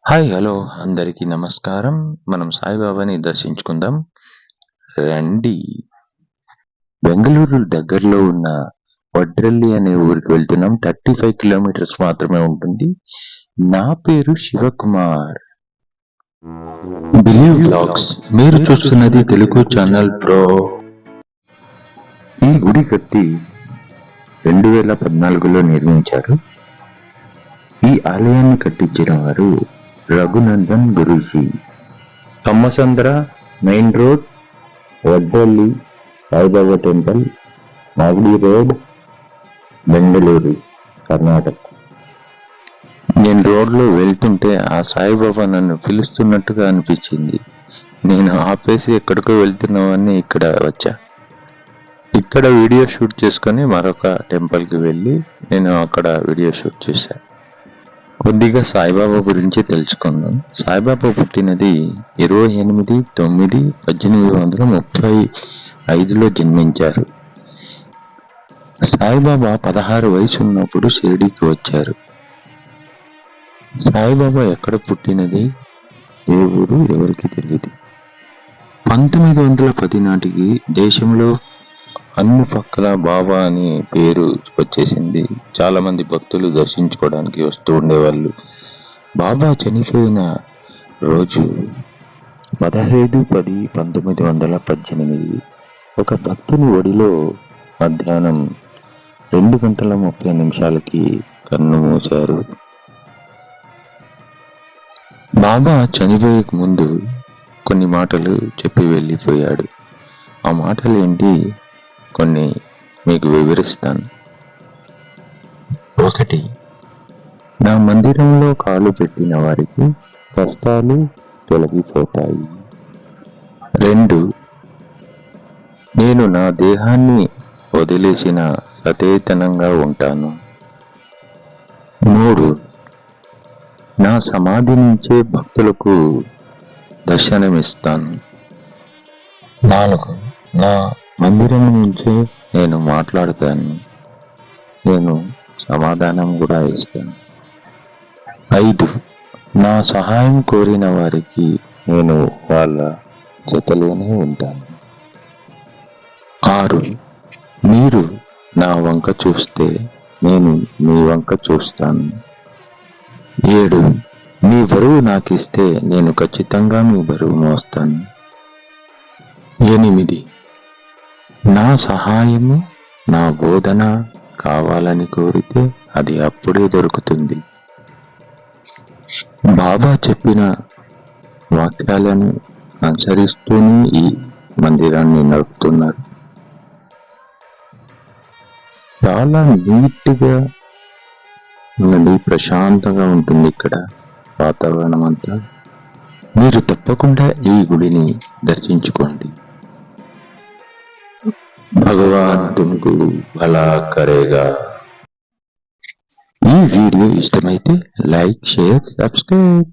Hi hello అందరికీ నమస్కారం. మనం సాయిబాబాని దర్శించుకుందాం రండి. బెంగళూరు దగ్గరలో ఉన్న వడ్రల్లి అనే ఊరికి వెళ్తున్నాం. 35 కిలోమీటర్స్ మాత్రమే ఉంటుంది. నా పేరు శివకుమార్. బిలీవ్ బ్లాగ్స్ మీరు చూస్తున్నది తెలుగు ఛానల్ బ్రో. ఈ గుడి కట్టి 2014లో నిర్మించారు. ఈ ఆలయాన్ని కట్టించిన వారు Raghunandan Guruji. Thammasandra main road, Vaddalli, Saibaba temple, Magadi road, Bengaluru, Karnataka. నేను రోడ్లో వెళ్తుంటే ఆ సాయిబాబా నన్ను పిలుస్తున్నట్టుగా అనిపించింది. నేను ఆపేసి ఎక్కడికో వెళ్తున్నామని ఇక్కడ వచ్చా. ఇక్కడ వీడియో షూట్ చేసుకొని మరొక టెంపుల్కి వెళ్ళి నేను అక్కడ వీడియో షూట్ చేశాను. కొద్దిగా సాయిబాబా గురించి తెలుసుకుందాం. సాయిబాబా పుట్టినది 28/9/1835లో జన్మించారు. సాయిబాబా 16 వయసు ఉన్నప్పుడు షిరిడీకి వచ్చారు. సాయిబాబా ఎక్కడ పుట్టినది, ఏ ఊరు ఎవరికి తెలియదు. 1910 నాటికి దేశంలో అన్ని పక్కల బాబా అని పేరు వచ్చేసింది. చాలా మంది భక్తులు దర్శించుకోవడానికి వస్తూ ఉండేవాళ్ళు. బాబా చనిపోయిన రోజు 15/10/1918 ఒక భక్తుని ఒడిలో మధ్యాహ్నం 2:30 కన్ను మూశారు. బాబా చనిపోయే ముందు కొన్ని మాటలు చెప్పి వెళ్ళిపోయాడు. ఆ మాటలు ఏంటి కొన్ని మీకు వివరిస్తాను. 1. నా మందిరంలో కాలు పెట్టిన వారికి కష్టాలు తొలగిపోతాయి. 2. నేను నా దేహాన్ని వదిలేసిన సచేతనంగా ఉంటాను. 3. నా సమాధి నుంచే భక్తులకు దర్శనమిస్తాను. 4. నా మందిరం నుంచే నేను మాట్లాడతాను. నేను సమాధానం కూడా ఇస్తాను. 5. నా సహాయం కోరిన వారికి నేను వాళ్ళ జతలోనే ఉంటాను. 6. మీరు నా వంక చూస్తే నేను మీ వంక చూస్తాను. 7. మీ బరువు నాకిస్తే నేను ఖచ్చితంగా మీ బరువు మోస్తాను. 8. నా సహాయము, నా బోధన కావాలని కోరితే అది అప్పుడే దొరుకుతుంది. బాబా చెప్పిన వాక్యాలను అనుసరిస్తూనే ఈ మందిరాన్ని నడుపుతున్నారు. చాలా నీట్గా ఉన్నది, ప్రశాంతంగా ఉంటుంది ఇక్కడ వాతావరణం అంతా. మీరు తప్పకుండా ఈ గుడిని దర్శించుకోండి. భగవాన్ తుమ్కు భలా కరేగా. ఈ వీడియో ఇష్టమైతే లైక్, షేర్, సబ్స్క్రైబ్.